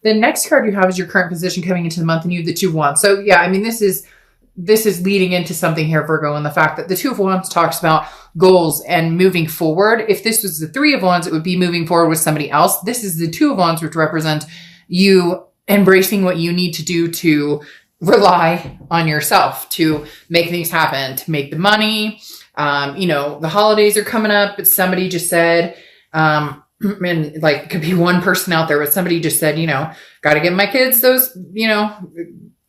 The next card you have is your current position coming into the month, and you have the Two of Wands. So yeah, I mean, this is leading into something here, Virgo, and the fact that the Two of Wands talks about goals and moving forward. If this was the Three of Wands, it would be moving forward with somebody else. This is the Two of Wands, which represent you embracing what you need to do to rely on yourself, to make things happen, to make the money. The holidays are coming up, but somebody just said, and like, it could be one person out there, but somebody just said, got to get my kids those,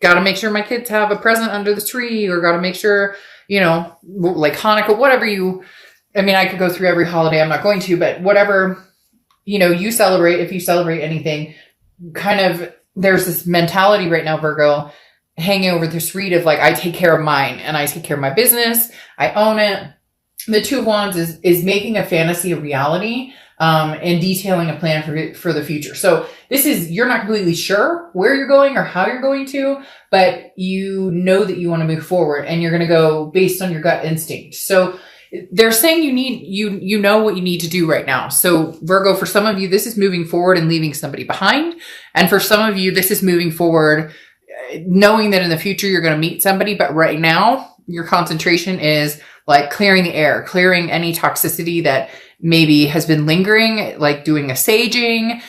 got to make sure my kids have a present under the tree, or got to make sure, like Hanukkah, whatever I could go through every holiday. I'm not going to, but whatever, you celebrate, if you celebrate anything, kind of, there's this mentality right now, Virgo, hanging over this reed of like, I take care of mine and I take care of my business. I own it. The Two of Wands is making a fantasy a reality, and detailing a plan for the future. So this is, you're not completely sure where you're going or how you're going to, but you know that you want to move forward, and you're going to go based on your gut instinct. So they're saying you know what you need to do right now. So Virgo, for some of you, this is moving forward and leaving somebody behind. And for some of you, this is moving forward, knowing that in the future you're going to meet somebody. But right now, your concentration is like clearing the air, clearing any toxicity that maybe has been lingering, like doing a saging,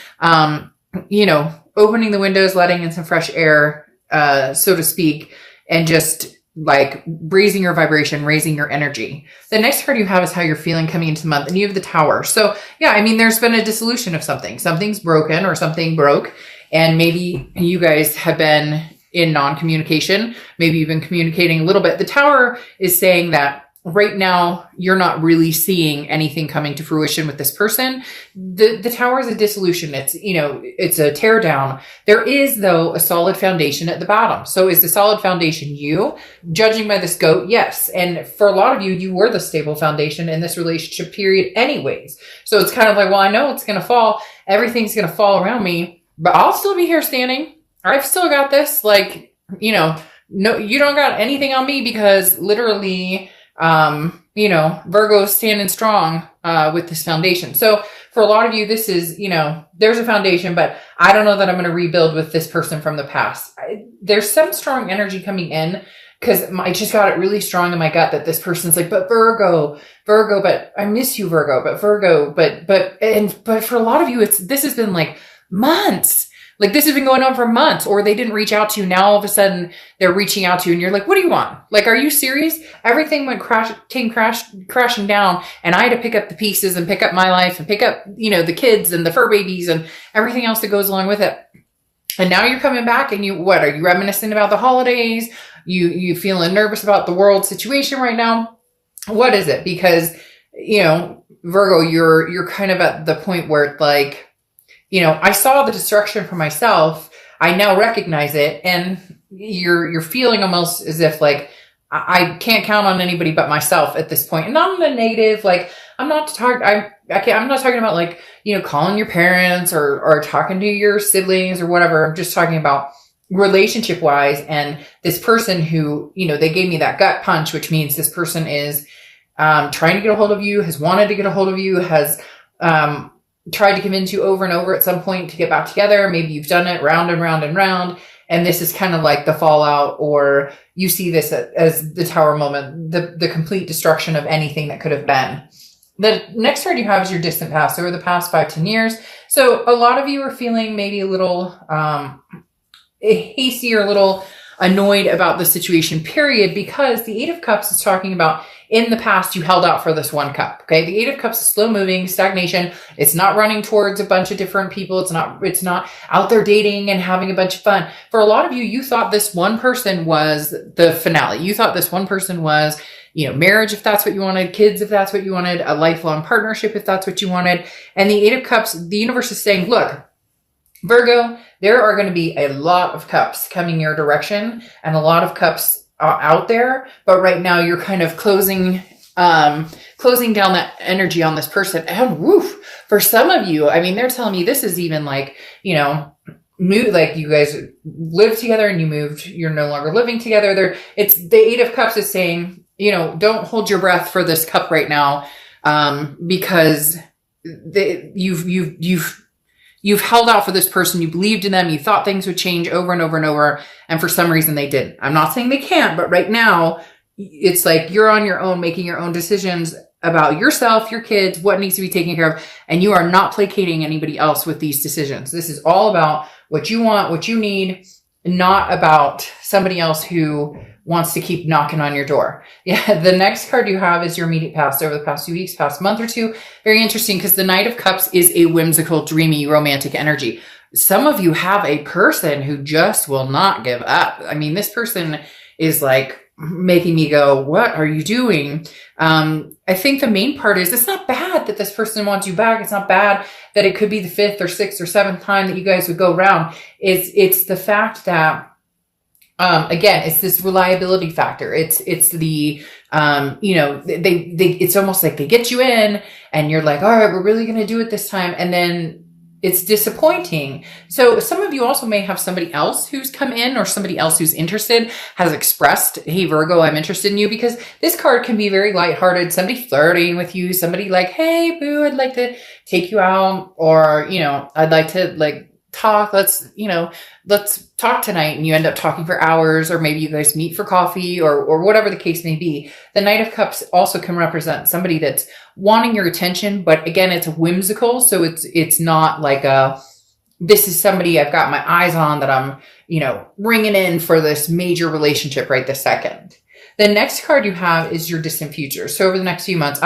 opening the windows, letting in some fresh air, so to speak, and just like raising your vibration, raising your energy. The next card you have is how you're feeling coming into the month, and you have the Tower. So yeah, there's been a dissolution of something. Something's broken or something broke, and maybe you guys have been in non-communication. Maybe you've been communicating a little bit. The Tower is saying that right now you're not really seeing anything coming to fruition with this person. The Tower is a dissolution. It's a tear down. There is, though, a solid foundation at the bottom. So is the solid foundation you? Judging by this goat, yes. And for a lot of you, you were the stable foundation in this relationship period anyways. So it's kind of like, well, I know it's going to fall. Everything's going to fall around me, but I'll still be here standing. I've still got this. Like, no, you don't got anything on me, because literally, Virgo's standing strong, with this foundation. So for a lot of you, this is, there's a foundation, but I don't know that I'm going to rebuild with this person from the past. There's some strong energy coming in, because I just got it really strong in my gut that this person's like, but Virgo, but I miss you, Virgo, but Virgo, but for a lot of you, this has been like months. Like, this has been going on for months, or they didn't reach out to you. Now all of a sudden they're reaching out to you, and you're like, what do you want? Like, are you serious? Everything came crashing down, and I had to pick up the pieces and pick up my life and pick up, the kids and the fur babies and everything else that goes along with it. And now you're coming back, and are you reminiscing about the holidays? You feeling nervous about the world situation right now? What is it? Because, Virgo, you're kind of at the point where it's like, I saw the destruction for myself. I now recognize it. And you're feeling almost as if like, I can't count on anybody but myself at this point. And not in a negative, like, I'm not talking about like, calling your parents or talking to your siblings or whatever. I'm just talking about relationship wise. And this person who, they gave me that gut punch, which means this person is, trying to get a hold of you, has wanted to get a hold of you, has, tried to convince you over and over at some point to get back together. Maybe you've done it round and round and round. And this is kind of like the fallout, or you see this as the Tower moment, the complete destruction of anything that could have been. The next card you have is your distant past, over the past 5-10 years. So a lot of you are feeling maybe a little hasty or a little annoyed about the situation, period, because the Eight of Cups is talking about in the past, you held out for this one cup. Okay. The Eight of Cups is slow moving, stagnation. It's not running towards a bunch of different people. It's not out there dating and having a bunch of fun. For a lot of you, you thought this one person was the finale. You thought this one person was, marriage, if that's what you wanted, kids, if that's what you wanted, a lifelong partnership, if that's what you wanted. And the Eight of Cups, the universe is saying, look, Virgo, there are going to be a lot of cups coming your direction and a lot of cups out there, but right now you're kind of closing down that energy on this person. And woof, for some of you, they're telling me this is even like, like you guys live together and you moved, you're no longer living together. It's the Eight of Cups is saying, don't hold your breath for this cup right now, because you've You've held out for this person. You believed in them. You thought things would change over and over and over. And for some reason they didn't. I'm not saying they can't, but right now it's like you're on your own, making your own decisions about yourself, your kids, what needs to be taken care of. And you are not placating anybody else with these decisions. This is all about what you want, what you need, not about somebody else who wants to keep knocking on your door. Yeah. The next card you have is your immediate past over the past 2 weeks, past month or two. Very interesting because the Knight of Cups is a whimsical, dreamy, romantic energy. Some of you have a person who just will not give up. I mean, this person is like making me go, what are you doing? I think the main part is it's not bad that this person wants you back. It's not bad that it could be the 5th or 6th or 7th time that you guys would go around. It's the fact that, again, it's this reliability factor. It's the, it's almost like they get you in and you're like, all right, we're really going to do it this time. And then it's disappointing. So some of you also may have somebody else who's come in or somebody else who's interested has expressed, hey, Virgo, I'm interested in you, because this card can be very lighthearted. Somebody flirting with you, somebody like, hey, boo, I'd like to take you out, or, I'd like to talk. Let's talk tonight. And you end up talking for hours, or maybe you guys meet for coffee or whatever the case may be. The Knight of Cups also can represent somebody that's wanting your attention, but again, it's whimsical. So it's not like this is somebody I've got my eyes on that I'm, bringing in for this major relationship right this second. The next card you have is your distant future. So over the next few months,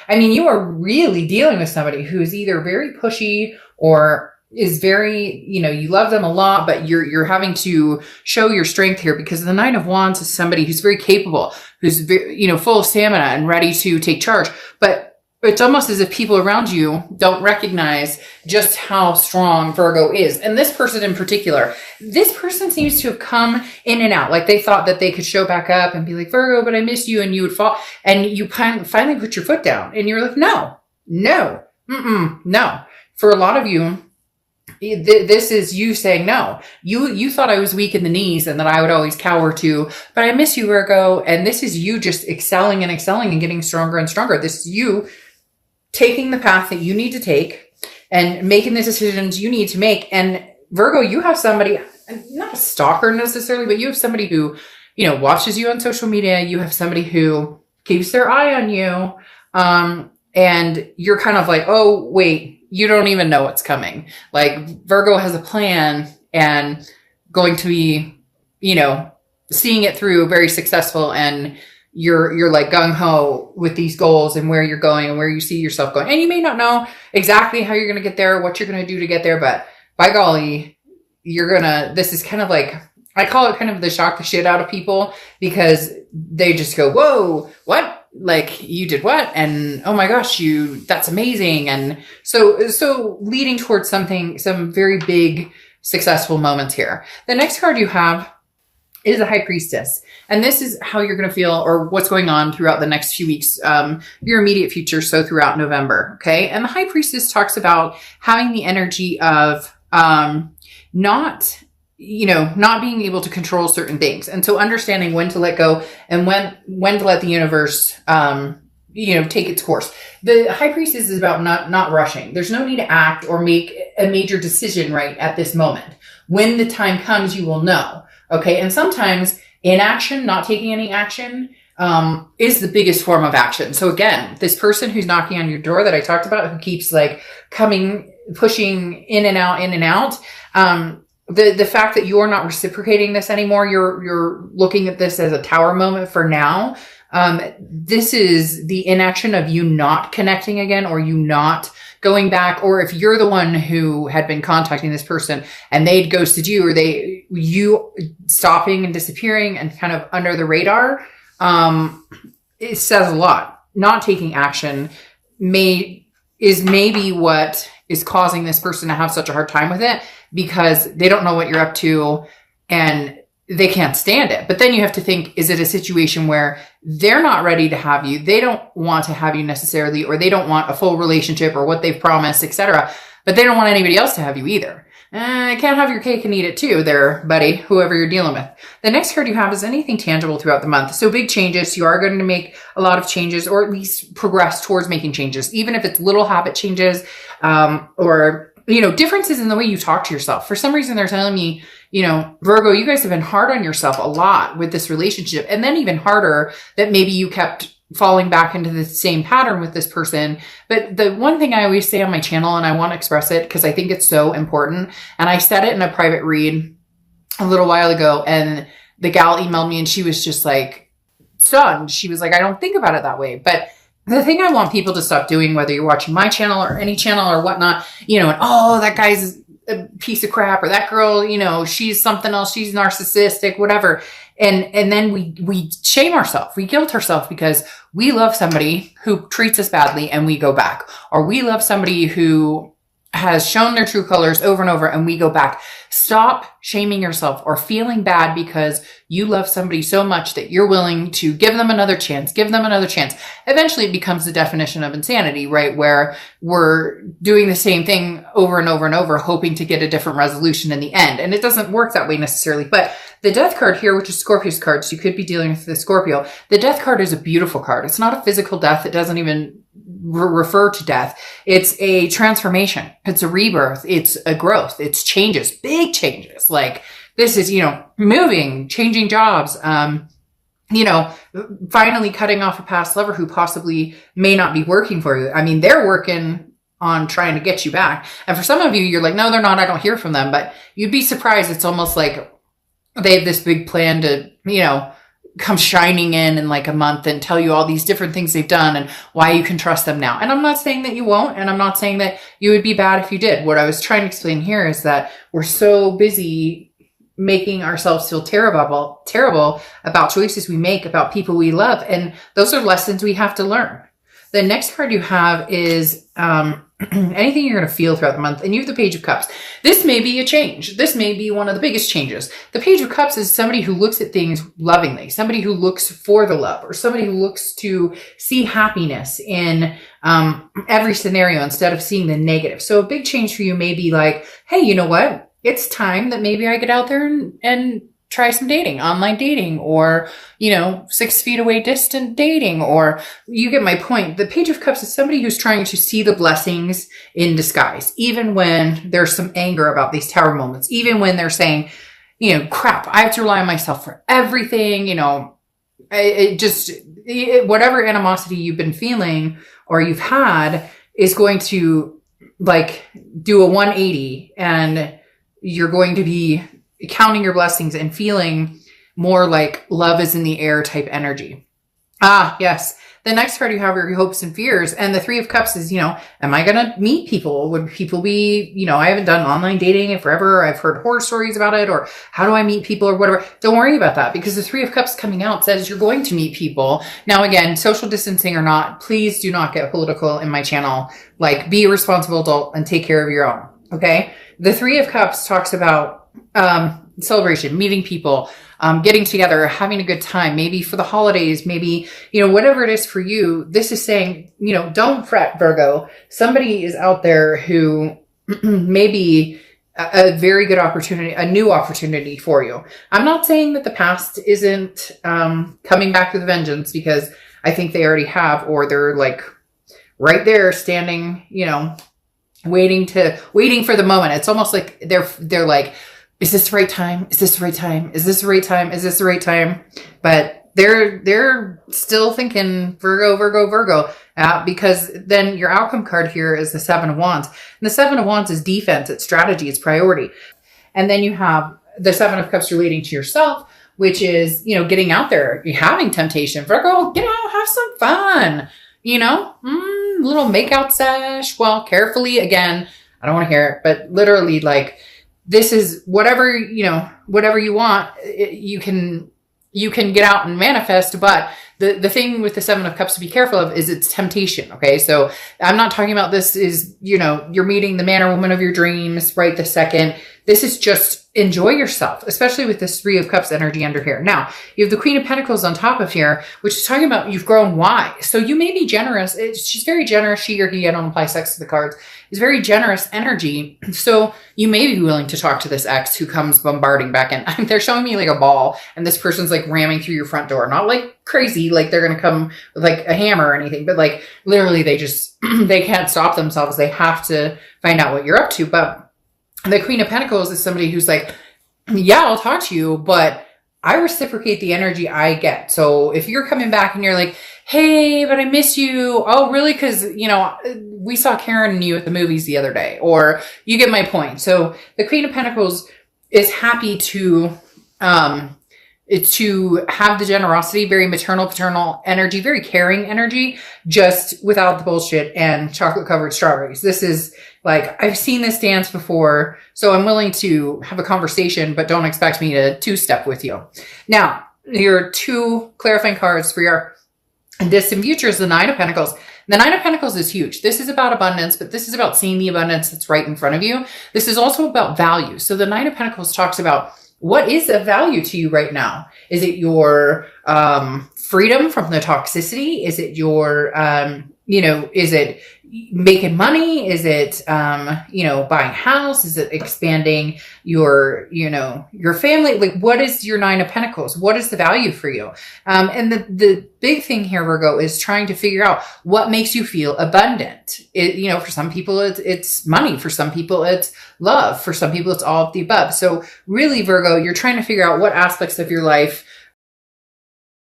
you are really dealing with somebody who is either very pushy or is very, you love them a lot, but you're having to show your strength here, because the Nine of Wands is somebody who's very capable, who's very, full of stamina and ready to take charge. But it's almost as if people around you don't recognize just how strong Virgo is. And this person in particular, this person seems to have come in and out. Like they thought that they could show back up and be like, Virgo, but I miss you. And you would fall, and you finally put your foot down and you're like, no. For a lot of you, this is you saying no. You thought I was weak in the knees and that I would always cower to, but I miss you, Virgo. And this is you just excelling and getting stronger and stronger. This is you taking the path that you need to take and making the decisions you need to make. And Virgo, you have somebody, not a stalker necessarily, but you have somebody who, watches you on social media. You have somebody who keeps their eye on you. And you're kind of like, oh, wait, you don't even know what's coming. Like Virgo has a plan and going to be, seeing it through, very successful. And you're like gung ho with these goals and where you're going and where you see yourself going. And you may not know exactly how you're going to get there, what you're going to do to get there, but by golly, this is kind of like, I call it kind of the shock the shit out of people, because they just go, whoa, what? Like you did what? And oh my gosh, that's amazing. And so leading towards some very big, successful moments here. The next card you have is the High Priestess. And this is how you're going to feel, or what's going on throughout the next few weeks, your immediate future. So throughout November. Okay. And the High Priestess talks about having the energy of, not being able to control certain things. And so understanding when to let go and when to let the universe, take its course. The High Priestess is about not rushing. There's no need to act or make a major decision right at this moment. When the time comes, you will know. Okay. And sometimes inaction, not taking any action, is the biggest form of action. So again, this person who's knocking on your door that I talked about, who keeps like pushing in and out, the fact that you're not reciprocating this anymore, you're looking at this as a tower moment for now. This is the inaction of you not connecting again, or you not going back, or if you're the one who had been contacting this person and they'd ghosted you, or you stopping and disappearing and kind of under the radar, it says a lot. Not taking action is maybe what is causing this person to have such a hard time with it, because they don't know what you're up to and they can't stand it. But then you have to think, is it a situation where they're not ready to have you? They don't want to have you necessarily, or they don't want a full relationship or what they've promised, etc. But they don't want anybody else to have you either. I can't have your cake and eat it too there, buddy, whoever you're dealing with. The next card you have is anything tangible throughout the month. So big changes. You are going to make a lot of changes, or at least progress towards making changes, even if it's little habit changes, or differences in the way you talk to yourself. For some reason, they're telling me, Virgo, you guys have been hard on yourself a lot with this relationship. And then even harder that maybe you kept falling back into the same pattern with this person. But the one thing I always say on my channel, and I want to express it because I think it's so important, and I said it in a private read a little while ago, and the gal emailed me and she was just like stunned. She was like, I don't think about it that way. But the thing I want people to stop doing, whether you're watching my channel or any channel or whatnot, and that guy's a piece of crap, or that girl, she's something else, she's narcissistic, whatever. And then we shame ourselves, we guilt ourselves because we love somebody who treats us badly and we go back, or we love somebody who has shown their true colors over and over and we go back. Stop shaming yourself or feeling bad because you love somebody so much that you're willing to give them another chance. Eventually it becomes the definition of insanity, right? Where we're doing the same thing over and over and over, hoping to get a different resolution in the end. And it doesn't work that way necessarily. But the death card here, which is Scorpio's card, so you could be dealing with the Scorpio. The death card is a beautiful card. It's not a physical death. It doesn't even refer to death. It's a transformation. It's a rebirth. It's a growth. It's changes, big changes. Like this is, moving, changing jobs, finally cutting off a past lover who possibly may not be working for you. I mean, they're working on trying to get you back. And for some of you, you're like, no, they're not. I don't hear from them. But you'd be surprised. It's almost like they have this big plan to, come shining in like a month and tell you all these different things they've done and why you can trust them now. And I'm not saying that you won't, and I'm not saying that you would be bad if you did. What I was trying to explain here is that we're so busy making ourselves feel terrible about choices we make, about people we love. And those are lessons we have to learn. The next card you have is anything you're going to feel throughout the month. And you have the Page of Cups. This may be a change. This may be one of the biggest changes. The Page of Cups is somebody who looks at things lovingly, somebody who looks for the love, or somebody who looks to see happiness in every scenario instead of seeing the negative. So a big change for you may be like, hey, you know what? It's time that maybe I get out there and try some dating, online dating, or, 6 feet away distant dating, or you get my point. The Page of Cups is somebody who's trying to see the blessings in disguise, even when there's some anger about these tower moments, even when they're saying, crap, I have to rely on myself for everything, whatever animosity you've been feeling or you've had is going to do a 180, and you're going to be counting your blessings and feeling more like love is in the air type energy. Yes. The next card you have are your hopes and fears. And the Three of Cups is, am I going to meet people? Would people be, I haven't done online dating in forever. I've heard horror stories about it, or how do I meet people or whatever. Don't worry about that, because the Three of Cups coming out says you're going to meet people. Now, again, social distancing or not, please do not get political in my channel. Be a responsible adult and take care of your own. Okay. The Three of Cups talks about celebration, meeting people, getting together, having a good time, maybe for the holidays, maybe, whatever it is for you. This is saying, don't fret, Virgo. Somebody is out there who may be a very good opportunity, a new opportunity for you. I'm not saying that the past isn't coming back with vengeance, because I think they already have, or they're right there standing, waiting for the moment. It's almost like they're like, is this the right time? Is this the right time? Is this the right time? Is this the right time? But they're still thinking Virgo, because then your outcome card here is the Seven of Wands. And the Seven of Wands is defense, it's strategy, it's priority. And then you have the Seven of Cups relating to yourself, which is, getting out there, you're having temptation. Virgo, get out, have some fun, little makeout sesh. Well, carefully, again, I don't want to hear it, but literally this is whatever you want, you can get out and manifest. But the thing with the Seven of Cups to be careful of is it's temptation. Okay. So I'm not talking about this is, you're meeting the man or woman of your dreams right this second. This is just enjoy yourself, especially with this Three of Cups energy under here. Now, you have the Queen of Pentacles on top of here, which is talking about you've grown wise. So you may be generous. She's very generous. She or he, I don't apply sex to the cards, is very generous energy. So you may be willing to talk to this ex who comes bombarding back in. They're showing me like a ball, and this person's like ramming through your front door. Not like crazy, like they're going to come with like a hammer or anything, but like literally they just, they can't stop themselves. They have to find out what you're up to. But the Queen of Pentacles is somebody who's like, yeah, I'll talk to you, but I reciprocate the energy I get. So if you're coming back and you're like, hey, but I miss you. Oh, really? Because, you know, we saw Karen and you at the movies the other day, or you get my point. So the Queen of Pentacles is happy to have the generosity, very maternal, paternal energy, very caring energy, just without the bullshit and chocolate covered strawberries. This is like, I've seen this dance before, so I'm willing to have a conversation, but don't expect me to two-step with you. Now, your two clarifying cards for your distant future is the Nine of Pentacles. The Nine of Pentacles is huge. This is about abundance, but this is about seeing the abundance that's right in front of you. This is also about value. So the Nine of Pentacles talks about what is of value to you right now. Is it your freedom from the toxicity? Is it your, is it making money? Is it, buying a house? Is it expanding your family? Like, what is your Nine of Pentacles? What is the value for you? And the big thing here, Virgo, is trying to figure out what makes you feel abundant. For some people, it's money. For some people, it's love. For some people, it's all of the above. So really, Virgo, you're trying to figure out what aspects of your life